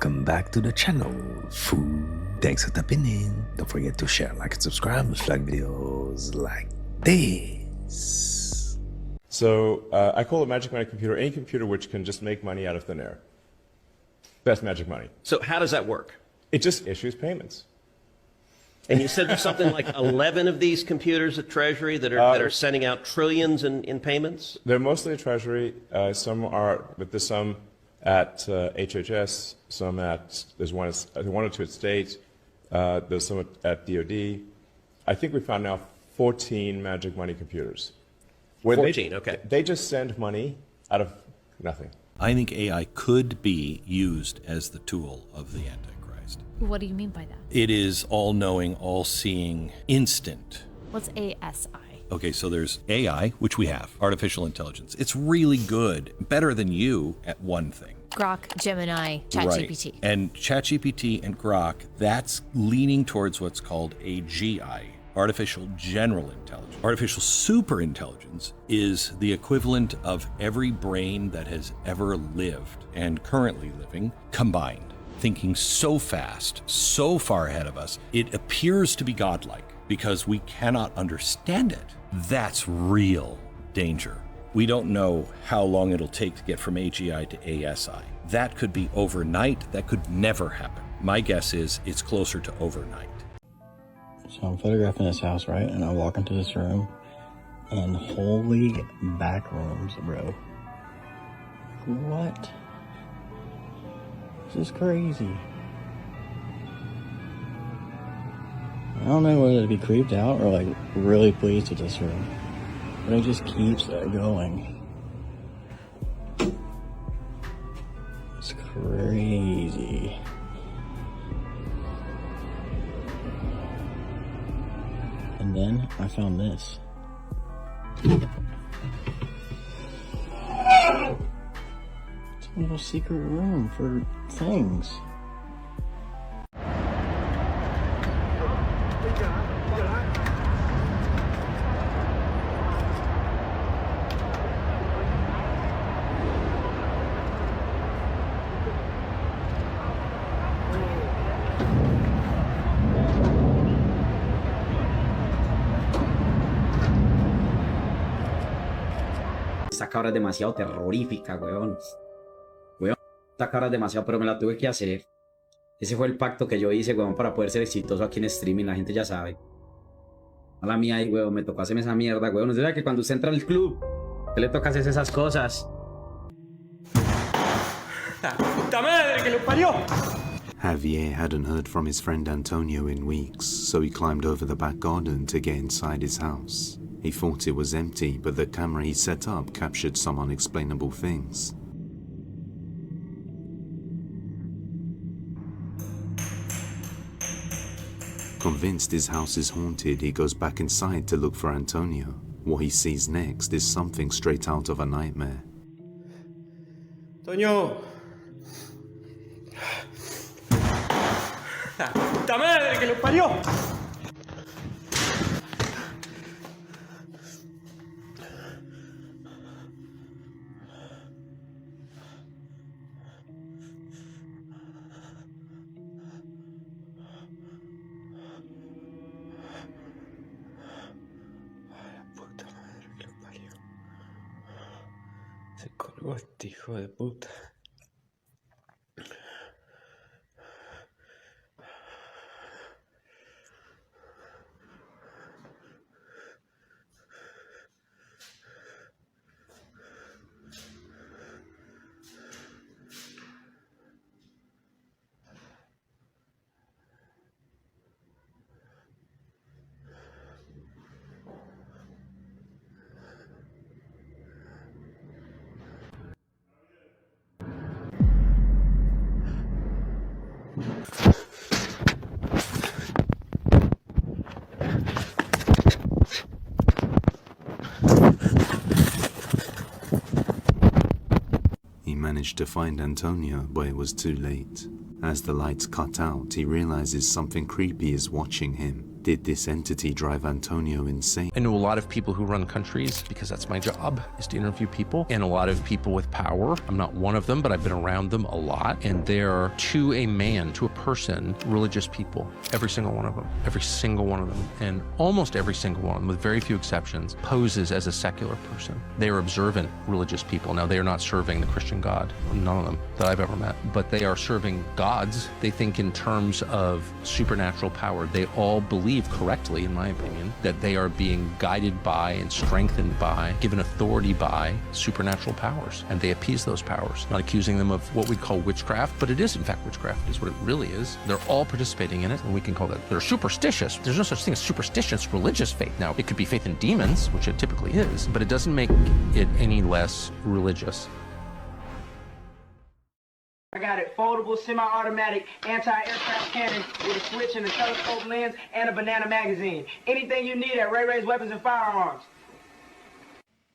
welcome back to the channel. Thanks for tapping in. Don't forget to share, like, and subscribe with like videos like this. So I call a magic money computer any computer which can just make money out of thin air. That's magic money. So how does that work? It just issues payments. And you said there's something like 11 of these computers at Treasury that are sending out trillions in payments? They're mostly at Treasury. Some are, but there's some at HHS, some at, there's one or two at State, there's some at DOD. I think we found now 14 magic money computers. 14, okay. They just send money out of nothing. I think AI could be used as the tool of the Antichrist. What do you mean by that? It is all-knowing, all-seeing, instant. What's ASI? Okay, so there's AI, which we have, artificial intelligence. It's really good, better than you at one thing. Grok, Gemini, ChatGPT. Right. And ChatGPT and Grok, that's leaning towards what's called AGI, artificial general intelligence. Artificial superintelligence is the equivalent of every brain that has ever lived and currently living combined. Thinking so fast, so far ahead of us, it appears to be godlike because we cannot understand it. That's real danger. We don't know how long it'll take to get from AGI to ASI. That could be overnight, that could never happen. My guess is it's closer to overnight. So I'm photographing this house, right? And I walk into this room, and holy back rooms, bro. What? This is crazy. I don't know whether to be creeped out or like really pleased with this room, but it just keeps going. It's crazy. And then I found this. It's a little secret room for things. Esta cabra es demasiado terrorífica, weón. Esta cabra es demasiado, pero me la tuve que hacer. Ese fue el pacto que yo hice, weón, para poder ser exitoso aquí en streaming. La gente ya sabe. A la mía, weón, me tocó hacerme esa mierda, weón. ¿No es que cuando usted entra al club, te le toca hacer esas cosas? ¡La puta madre que lo parió! Javier hadn't heard from his friend Antonio in weeks, so he climbed over the back garden to get inside his house. He thought it was empty, but the camera he set up captured some unexplainable things. Convinced his house is haunted, he goes back inside to look for Antonio. What he sees next is something straight out of a nightmare. Toño. ¡La puta madre que lo parió! Se colgó este hijo de puta. Managed to find Antonio, but it was too late. As the lights cut out, he realizes something creepy is watching him, Did this entity drive Antonio insane? I know a lot of people who run countries because that's my job, is to interview people, and a lot of people with power. I'm not one of them, but I've been around them a lot, and they're, to a man, to a person, religious people. Every single one of them. Every single one of them. And almost every single one, with very few exceptions, poses as a secular person. They are observant religious people. Now, they are not serving the Christian God. None of them that I've ever met. But they are serving gods. They think in terms of supernatural power. They all believe correctly, in my opinion, that they are being guided by and strengthened by, given authority by supernatural powers, and they appease those powers. Not accusing them of what we'd call witchcraft, but it is in fact witchcraft, is what it really is. They're all participating in it, and we can call that, they're superstitious. There's no such thing as superstitious religious faith. Now, it could be faith in demons, which it typically is, but it doesn't make it any less religious. I got it, foldable, semi-automatic, anti-aircraft cannon with a switch and a telescope lens and a banana magazine. Anything you need at Ray Ray's Weapons and Firearms.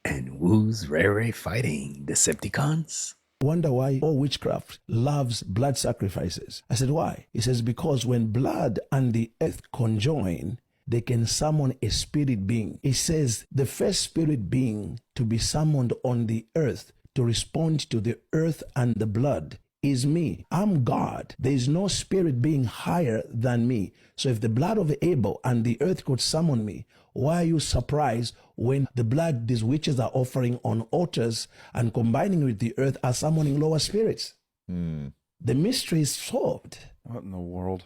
And who's Ray Ray fighting? Decepticons? Wonder why all witchcraft loves blood sacrifices. I said, why? He says, because when blood and the earth conjoin, they can summon a spirit being. He says the first spirit being to be summoned on the earth to respond to the earth and the blood is me. I'm God. There is no spirit being higher than me. So if the blood of Abel and the earth could summon me, why are you surprised when the blood these witches are offering on altars and combining with the earth are summoning lower spirits? The mystery is solved. What in the world?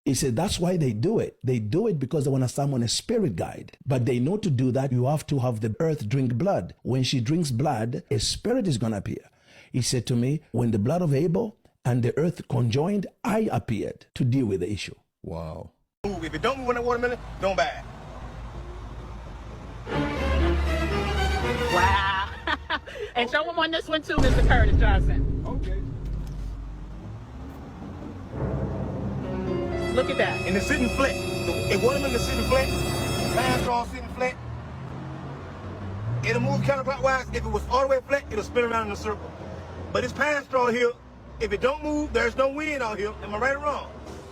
He said that's why they do it. They do it because they want to summon a spirit guide. But they know to do that, you have to have the earth drink blood. When she drinks blood, a spirit is going to appear. He said to me, when the blood of Abel and the earth conjoined, I appeared to deal with the issue. Wow. If it don't move in that watermelon, don't buy it. Wow. And show them on this one too, Mr. Curtis Johnson. Okay. Look at that. And it's sitting flat. If watermelon is sitting flat, pine straw sitting flat, it'll move counterclockwise. If it was all the way flat, it'll spin around in a circle. But this pine straw here, if it don't move, there's no wind out here. Am I right or wrong?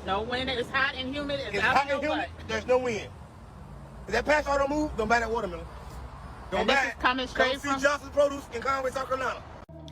No wind. It's hot and humid. It's hot and humid. There's no wind. If that pine straw don't move, don't buy that watermelon. Don't buy it. Coming straight from Johnson's Produce in Conway, South Carolina.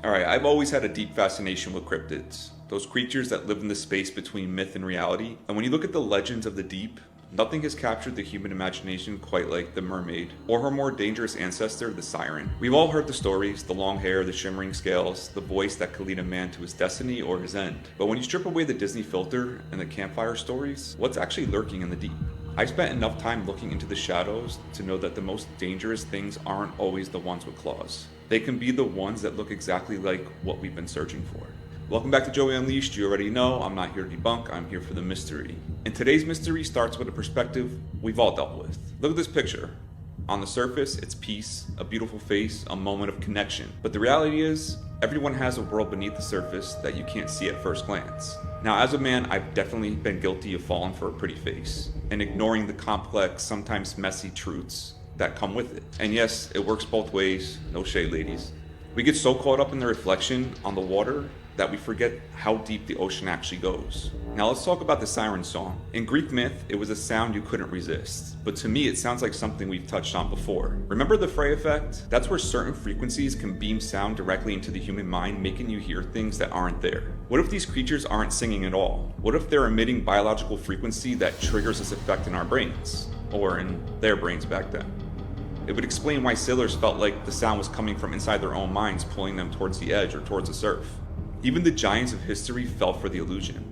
Alright, I've always had a deep fascination with cryptids. Those creatures that live in the space between myth and reality. And when you look at the legends of the deep, nothing has captured the human imagination quite like the mermaid, or her more dangerous ancestor, the siren. We've all heard the stories, the long hair, the shimmering scales, the voice that could lead a man to his destiny or his end. But when you strip away the Disney filter and the campfire stories, what's actually lurking in the deep? I've spent enough time looking into the shadows to know that the most dangerous things aren't always the ones with claws. They can be the ones that look exactly like what we've been searching for. Welcome back to Joey Unleashed. You already know I'm not here to debunk, I'm here for the mystery. And today's mystery starts with a perspective we've all dealt with. Look at this picture. On the surface, it's peace, a beautiful face, a moment of connection. But the reality is, everyone has a world beneath the surface that you can't see at first glance. Now, as a man, I've definitely been guilty of falling for a pretty face and ignoring the complex, sometimes messy truths that come with it. And yes, it works both ways, no shade, ladies. We get so caught up in the reflection on the water that we forget how deep the ocean actually goes. Now let's talk about the Sirens song. In Greek myth, it was a sound you couldn't resist, but to me it sounds like something we've touched on before. Remember the Frey effect? That's where certain frequencies can beam sound directly into the human mind, making you hear things that aren't there. What if these creatures aren't singing at all? What if they're emitting biological frequency that triggers this effect in our brains? Or in their brains back then? It would explain why sailors felt like the sound was coming from inside their own minds, pulling them towards the edge or towards the surf. Even the giants of history fell for the illusion.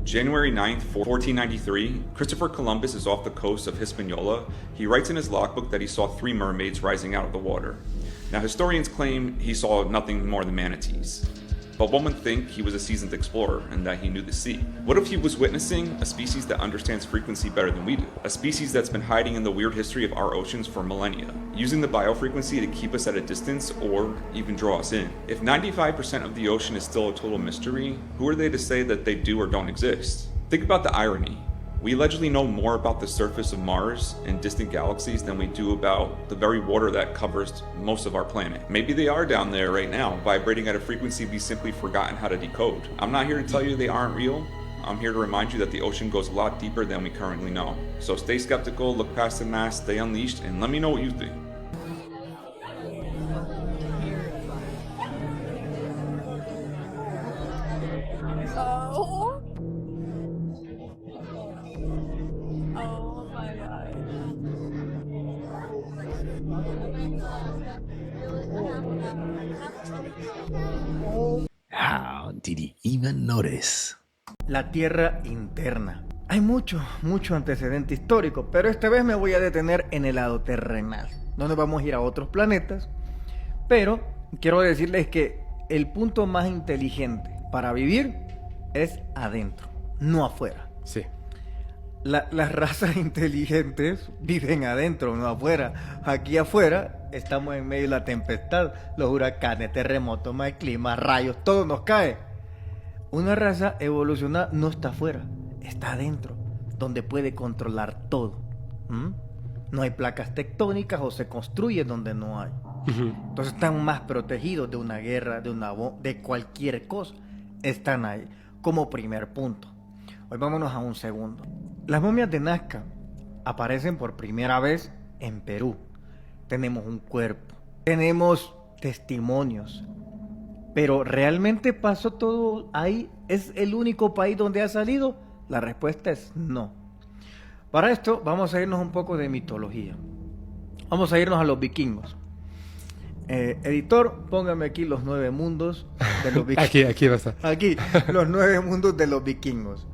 January 9th, 1493, Christopher Columbus is off the coast of Hispaniola. He writes in his logbook that he saw 3 mermaids rising out of the water. Now, historians claim he saw nothing more than manatees. But one would think he was a seasoned explorer and that he knew the sea. What if he was witnessing a species that understands frequency better than we do? A species that's been hiding in the weird history of our oceans for millennia, using the biofrequency to keep us at a distance or even draw us in. If 95% of the ocean is still a total mystery, who are they to say that they do or don't exist? Think about the irony. We allegedly know more about the surface of Mars and distant galaxies than we do about the very water that covers most of our planet. Maybe they are down there right now, vibrating at a frequency we've simply forgotten how to decode. I'm not here to tell you they aren't real, I'm here to remind you that the ocean goes a lot deeper than we currently know. So stay skeptical, look past the mask, stay unleashed, and let me know what you think. Oh. Oh my god. How did he even notice? La Tierra interna. Hay mucho antecedente histórico, pero esta vez me voy a detener en el lado terrenal. No nos vamos a ir a otros planetas, pero quiero decirles que el punto más inteligente para vivir es adentro, no afuera. Sí. Las razas inteligentes viven adentro, no afuera. Aquí afuera estamos en medio de la tempestad, los huracanes, terremotos, mal clima, rayos, todo nos cae. Una raza evolucionada no está afuera, está adentro, donde puede controlar todo. No hay placas tectónicas o se construye donde no hay. Entonces están más protegidos de una guerra, de cualquier cosa. Están ahí, como primer punto. Hoy vámonos a un segundo. Las momias de Nazca aparecen por primera vez en Perú. Tenemos un cuerpo, tenemos testimonios, pero ¿realmente pasó todo ahí? ¿Es el único país donde ha salido? La respuesta es no. Para esto vamos a irnos un poco de mitología. Vamos a irnos a los vikingos. Editor, póngame aquí los 9 mundos de los vikingos. Aquí va a estar. Aquí, los 9 mundos de los vikingos.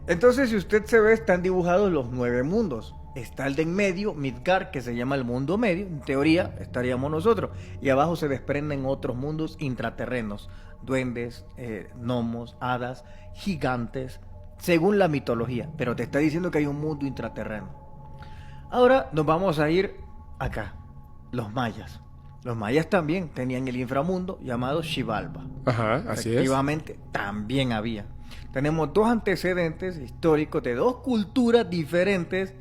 Entonces, si usted se ve, están dibujados los 9 mundos. Está el de en medio, Midgard, que se llama el mundo medio. En teoría, estaríamos nosotros. Y abajo se desprenden otros mundos intraterrenos. Duendes, gnomos, hadas, gigantes, según la mitología. Pero te está diciendo que hay un mundo intraterreno. Ahora nos vamos a ir acá. Los mayas. Los mayas también tenían el inframundo llamado Xibalba. Ajá, así es. Efectivamente, también había. Tenemos 2 antecedentes históricos de 2 culturas diferentes,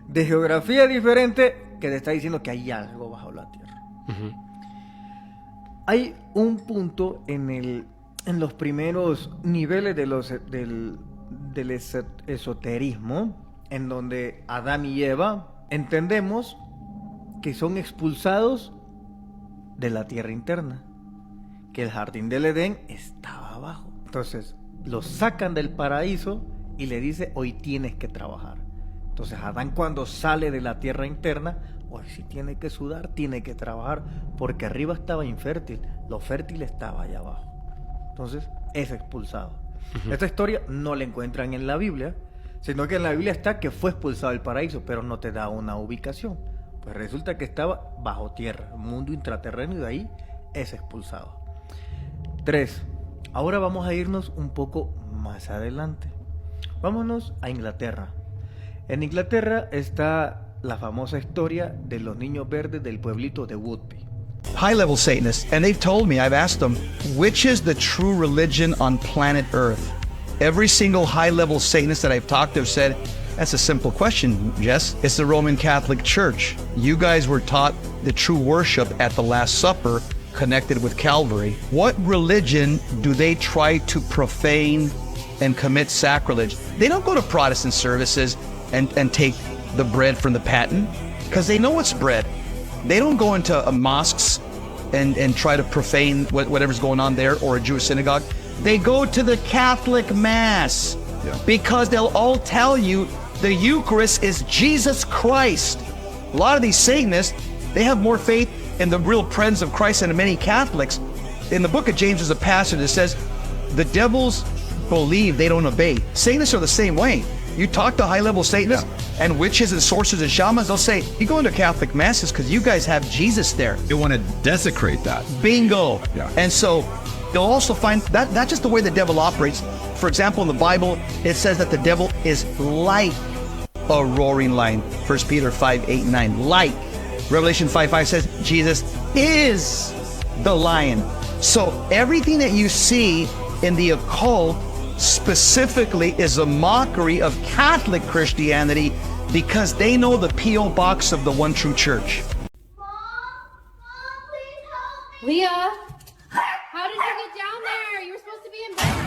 de geografía diferente, que te está diciendo que hay algo bajo la tierra. Hay un punto en los primeros niveles del esoterismo, en donde Adán y Eva entendemos que son expulsados de la tierra interna, que el jardín del Edén estaba abajo. Entonces los sacan del paraíso y le dice: hoy tienes que trabajar. Entonces Adán, cuando sale de la tierra interna, hoy sí tiene que sudar, tiene que trabajar, porque arriba estaba infértil, lo fértil estaba allá abajo. Entonces es expulsado. Esta historia no la encuentran en la Biblia, sino que en la Biblia está que fue expulsado del paraíso, pero no te da una ubicación. Pues resulta que estaba bajo tierra, mundo intraterreno, y de ahí es expulsado. 3. Ahora vamos a irnos un poco más adelante. Vámonos a Inglaterra. En Inglaterra está la famosa historia de los niños verdes del pueblito de Woodby. High-level Satanists, and they've told me, I've asked them, which is the true religion on planet Earth? Every single high-level Satanist that I've talked to have said, that's a simple question, Jess. It's the Roman Catholic Church. You guys were taught the true worship at the Last Supper, connected with Calvary. What religion do they try to profane and commit sacrilege? They don't go to Protestant services and take the bread from the paten, because they know it's bread. They don't go into mosques and try to profane whatever's going on there, or a Jewish synagogue. They go to the Catholic Mass, because they'll all tell you the Eucharist is Jesus Christ. A lot of these Satanists, they have more faith in the real presence of Christ than many Catholics. In the book of James, there's a passage that says, the devils believe, they don't obey. Satanists are the same way. You talk to high-level Satanists and witches and sorcerers and shamans, they'll say, you go into Catholic masses because you guys have Jesus there. You want to desecrate that. Bingo. Yeah. And so they'll also find that that's just the way the devil operates. For example, in the Bible, it says that the devil is like a roaring lion. 1 Peter 5:8-9. Like. Revelation 5:5 says Jesus is the lion. So everything that you see in the occult specifically is a mockery of Catholic Christianity, because they know the P.O. box of the one true church. Leah, how did you get down there? You were supposed to be in bed.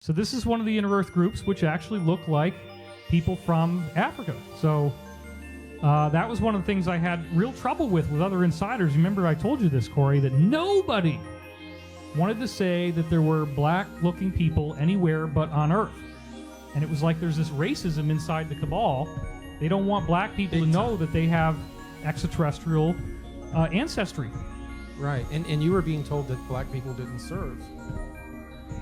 So this is one of the inner Earth groups, which actually look like people from Africa. So that was one of the things I had real trouble with other insiders. Remember I told you this, Corey, that nobody wanted to say that there were black-looking people anywhere but on Earth. And it was like there's this racism inside the cabal. They don't want black people to know that they have extraterrestrial ancestry. Right, and you were being told that black people didn't serve.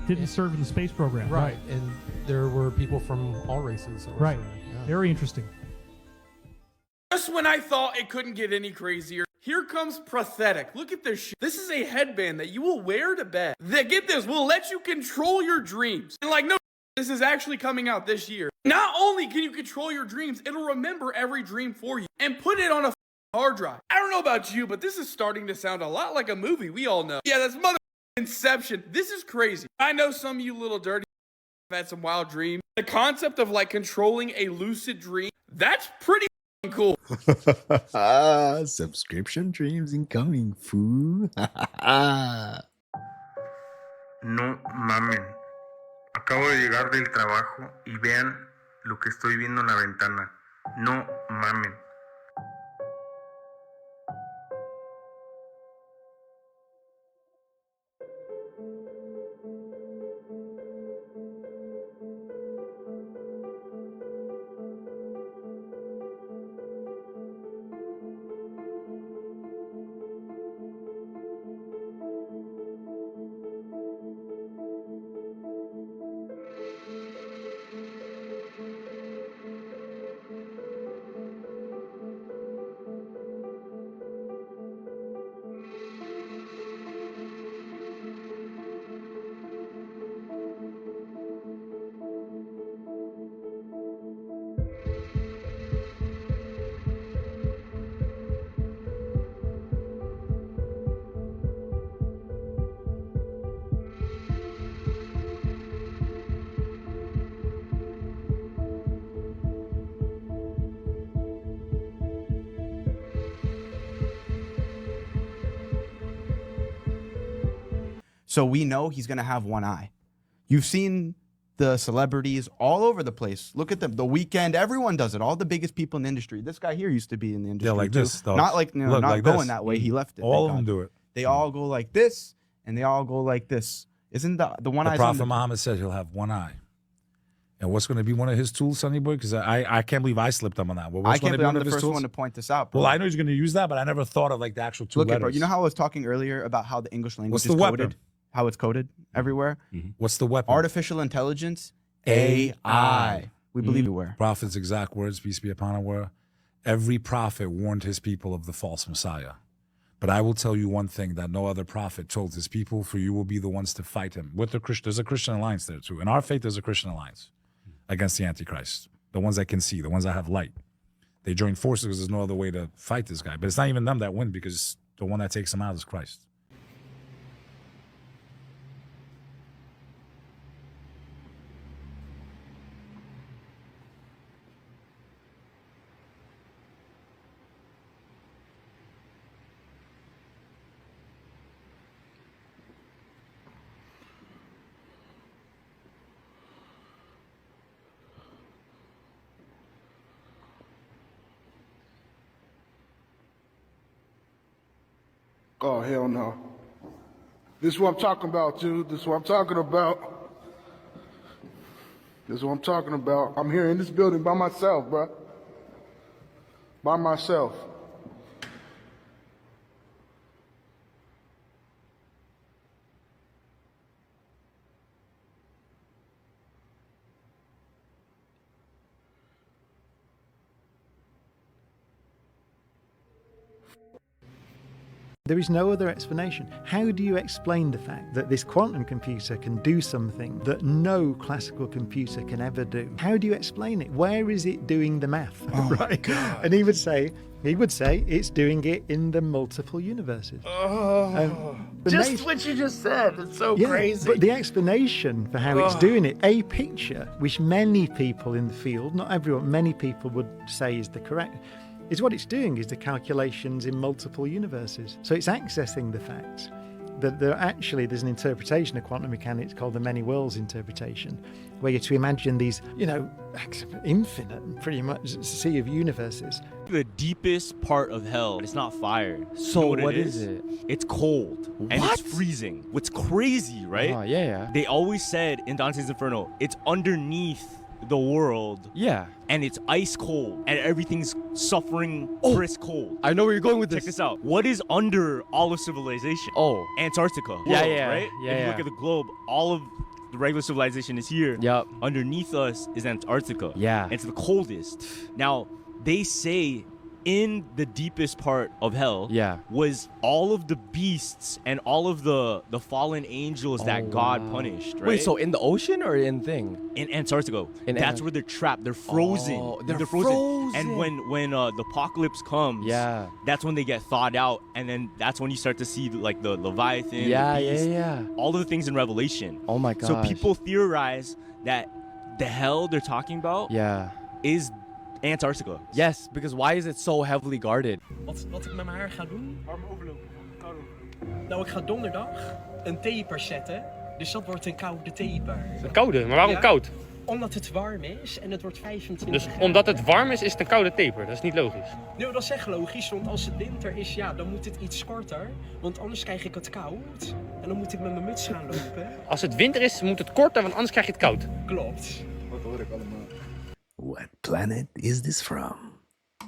Didn't serve in the space program. Right, and there were people from all races. That were Right, serving, yeah. very interesting. Just when I thought it couldn't get any crazier, here comes prosthetic. Look at this shit. This is a headband that you will wear to bed. Get this, will let you control your dreams. And like, no, this is actually coming out this year. Not only can you control your dreams, it'll remember every dream for you and put it on a hard drive. I don't know about you, but this is starting to sound a lot like a movie we all know. Yeah, that's mother Inception. This is crazy. I know some of you little dirty have had some wild dreams. The concept of like controlling a lucid dream, that's pretty cool. Subscription dreams incoming, fool. No mamen. Acabo de llegar del trabajo y vean lo que estoy viendo en la ventana. No mamen. So we know he's going to have one eye. You've seen the celebrities all over the place. Look at them. The Weeknd, everyone does it. All the biggest people in the industry. This guy here used to be in the industry. Yeah, like too. this. Though. Not like, not like going this. that way. He left it. All of thank them God. do it. They all go like this, and they all go like this. Isn't the one eye? The Prophet Muhammad said he'll have one eye. And what's going to be one of his tools, Sonny Boy? Because I can't believe I slipped up on that. I can't believe I'm the first one to point this out, bro. Well, I know he's going to use that, but I never thought of like the actual two Look letters. at bro. You know how I was talking earlier about how the English language What's is the coded? weapon? How it's coded everywhere? What's the weapon? Artificial intelligence, AI. We believe everywhere. Prophet's exact words, peace be upon him, were, every prophet warned his people of the false Messiah. But I will tell you one thing that no other prophet told his people, for you will be the ones to fight him. With the Christian, there's a Christian alliance there too. In our faith, there's a Christian alliance against the Antichrist. The ones that can see, the ones that have light. They join forces because there's no other way to fight this guy. But it's not even them that win because the one that takes them out is Christ. Oh, hell no. This is what I'm talking about, dude. This is what I'm talking about. This is what I'm talking about. I'm here in this building by myself, bro. By myself. There is no other explanation. How do you explain the fact that this quantum computer can do something that no classical computer can ever do? How do you explain it? Where is it doing the math? Oh right? God. And he would say it's doing it in the multiple universes. Just what you just said. It's so crazy. But the explanation for how it's doing it, a picture, which many people in the field, not everyone, many people would say is the correct. is what it's doing is the calculations in multiple universes. So it's accessing the fact that there's an interpretation of quantum mechanics called the many worlds interpretation, where you're to imagine these, infinite, pretty much, sea of universes. The deepest part of hell, it's not fire. So you know what is it? It's cold. And What? it's freezing. What's crazy, right? Yeah. They always said in Dante's Inferno, it's underneath the world. Yeah. And it's ice cold. And everything's suffering crisp cold. I know where you're going with this. Check this out. What is under all of civilization? Oh. Antarctica. Yeah, World, yeah. Right? Yeah, if you yeah. look at the globe, all of the regular civilization is here. Yep. Underneath us is Antarctica. Yeah. And it's the coldest. Now, they say in the deepest part of hell was all of the beasts and all of the fallen angels that God punished, right? Wait, so in the ocean or in thing? In Antarctica. That's where they're trapped. They're frozen. Oh, they're frozen. And when the apocalypse comes, that's when they get thawed out, and then that's when you start to see like the Leviathan, the beast, all of the things in Revelation. Oh my gosh. So people theorize that the hell they're talking about is Antarctica. Yes, because why is it so heavily guarded? Wat ik met mijn haar ga doen? Arm overlopen. Koude overlopen. Nou, ik ga donderdag een taper zetten. Dus dat wordt een koude taper. Een koude? Maar waarom koud? Omdat het warm is en het wordt 25 Dus graden. omdat het warm is het een koude taper. Dat is niet logisch. Nou, dat is echt logisch, want als het winter is, dan moet het iets korter. Want anders krijg ik het koud. En dan moet ik met mijn muts gaan lopen. Als het winter is, moet het korter, want anders krijg je het koud. Klopt. Wat hoor ik allemaal. What planet is this from?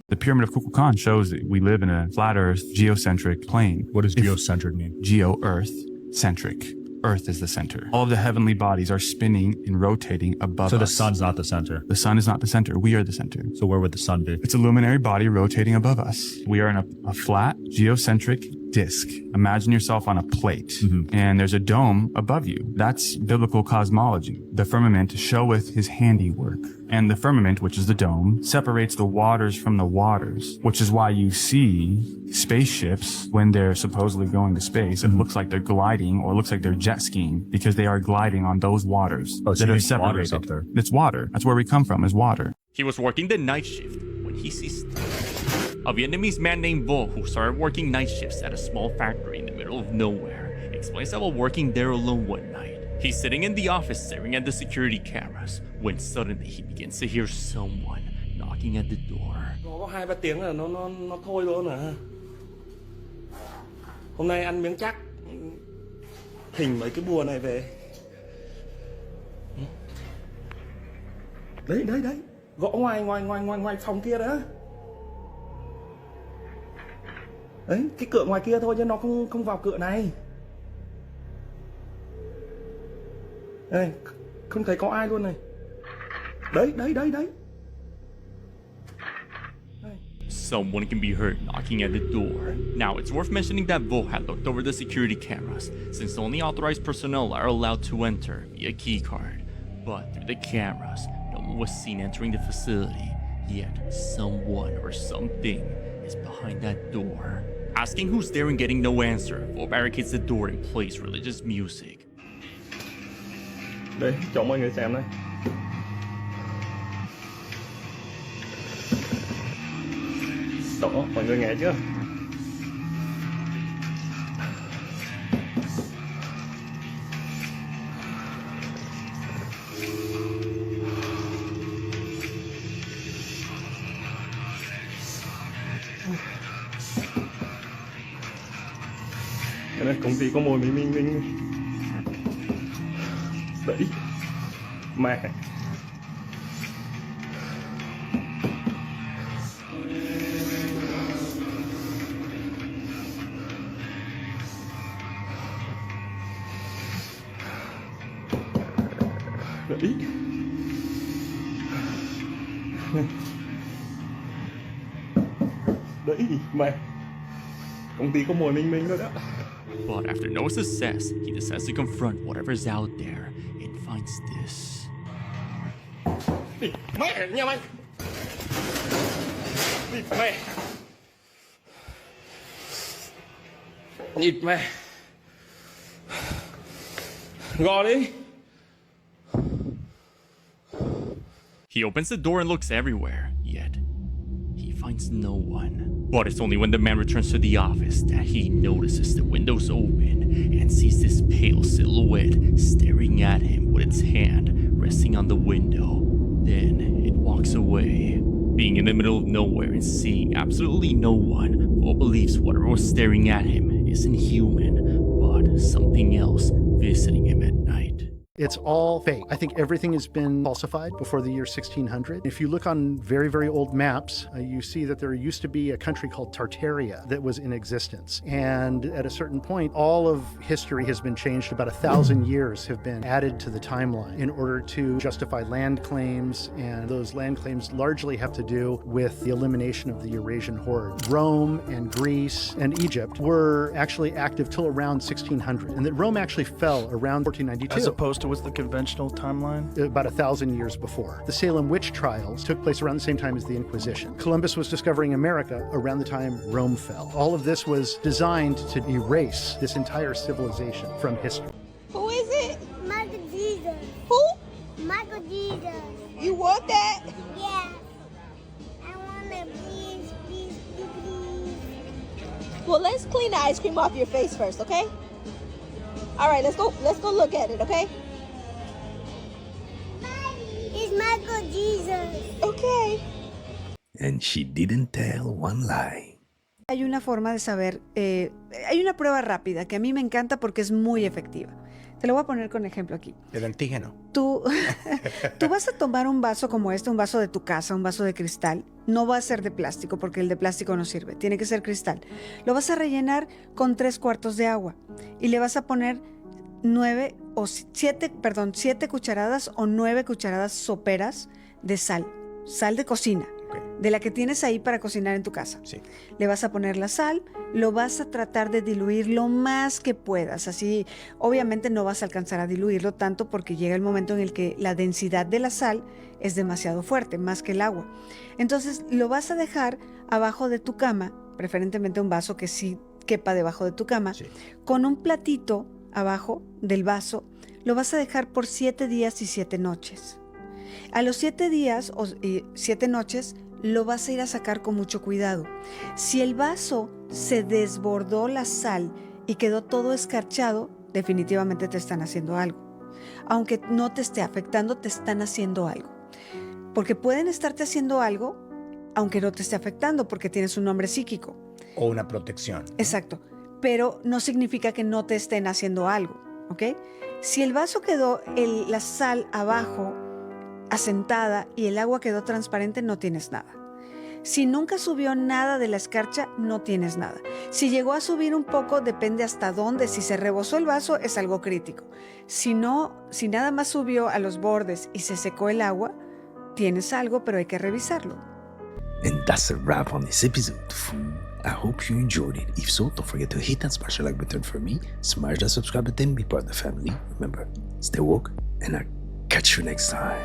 The Pyramid of Kukulkan shows that we live in a flat Earth, geocentric plane. What does geocentric mean? Geo-Earth-centric. Earth is the center. All of the heavenly bodies are spinning and rotating above us. So the sun's not the center? The sun is not the center. We are the center. So where would the sun be? It's a luminary body rotating above us. We are in a flat, geocentric disk. Imagine yourself on a plate, and there's a dome above you. That's biblical cosmology. The firmament showeth his handiwork. And the firmament, which is the dome, separates the waters from the waters, which is why you see spaceships when they're supposedly going to space. It looks like they're gliding or looks like they're jet skiing because they are gliding on those waters Oh, so that are you mean water's separated. up there. It's water. That's where we come from, is water. He was working the night shift when he sees a Vietnamese man named Vo, who started working night shifts at a small factory in the middle of nowhere, explains that while working there alone one night, he's sitting in the office staring at the security cameras when suddenly he begins to hear someone knocking at the door. Có 2-3 tiếng là nó thôi luôn à. Hôm nay ăn miếng chắc, thỉnh mấy cái bùa này về. Đấy, gõ ngoài phòng kia đó. Đấy, cái cửa ngoài kia thôi chứ nó không vào cửa này. Đây, không thấy có ai luôn này. Đấy. Someone can be heard knocking at the door. Now, it's worth mentioning that Vo had looked over the security cameras, since only authorized personnel are allowed to enter via keycard. But through the cameras, no one was seen entering the facility, yet someone or something is behind that door. Asking who's there and getting no answer, Vo barricades the door and plays religious music. Đây, cho mọi người xem đây. Đó, mọi người nghe chưa? Cái này công ty có mồi mình đấy mẹ đấy đấy mẹ công ty có mồi mình rồi đó. But after no success, he decides to confront whatever's out there and finds this. Mẹ nha mày. Mẹ. Nhịp mẹ. Gõ đi. He opens the door and looks everywhere, yet he finds finds no one. But it's only when the man returns to the office that he notices the windows open and sees this pale silhouette staring at him with its hand resting on the window. Then it walks away. Being in the middle of nowhere and seeing absolutely no one, Paul believes whatever was staring at him isn't human, but something else visiting him at night. It's all fake. I think everything has been falsified before the year 1600. If you look on very, very old maps, you see that there used to be a country called Tartaria that was in existence. And at a certain point, all of history has been changed. About 1,000 years have been added to the timeline in order to justify land claims. And those land claims largely have to do with the elimination of the Eurasian horde. Rome and Greece and Egypt were actually active till around 1600. And that Rome actually fell around 1492. As opposed to what's the conventional timeline? About 1,000 years before. The Salem witch trials took place around the same time as the Inquisition. Columbus was discovering America around the time Rome fell. All of this was designed to erase this entire civilization from history. Who is it? Michael Jesus. Who? Michael Jesus. You want that? Yeah. I want it, please. Well, let's clean the ice cream off your face first, okay? All right, let's go look at it, okay? It's Michael Jesus. Okay. And she didn't tell one lie. Hay una forma de saber, hay una prueba rápida que a mí me encanta porque es muy efectiva. Te lo voy a poner con ejemplo aquí. El antígeno. Tú vas a tomar un vaso como este, un vaso de tu casa, un vaso de cristal. No va a ser de plástico porque el de plástico no sirve, tiene que ser cristal. Lo vas a rellenar con 3 cuartos de agua y le vas a poner 7 cucharadas o 9 cucharadas soperas de sal de cocina. De la que tienes ahí para cocinar en tu casa. Sí. Le vas a poner la sal, lo vas a tratar de diluir lo más que puedas. Así, obviamente no vas a alcanzar a diluirlo tanto porque llega el momento en el que la densidad de la sal es demasiado fuerte, más que el agua. Entonces, lo vas a dejar abajo de tu cama, preferentemente un vaso que sí quepa debajo de tu cama, sí. Con un platito abajo del vaso, lo vas a dejar por 7 días y 7 noches. A los 7 días o 7 noches lo vas a ir a sacar con mucho cuidado. Si el vaso se desbordó la sal y quedó todo escarchado, definitivamente te están haciendo algo. Aunque no te esté afectando, te están haciendo algo. Porque pueden estarte haciendo algo, aunque no te esté afectando, porque tienes un nombre psíquico. O una protección. Exacto. Pero no significa que no te estén haciendo algo, ¿ok? Si el vaso quedó la sal abajo, asentada y el agua quedó transparente, no tienes nada. Si nunca subió nada de la escarcha, no tienes nada. Si llegó a subir un poco, depende hasta dónde. Si se rebosó el vaso, es algo crítico. Si nada más subió a los bordes y se secó el agua, tienes algo, pero hay que revisarlo. And that's a wrap on this episode. I hope you enjoyed it. If so, don't forget to hit that smash the like button for me, smash that subscribe button, be part of the family. Remember, stay woke, and I'll catch you next time.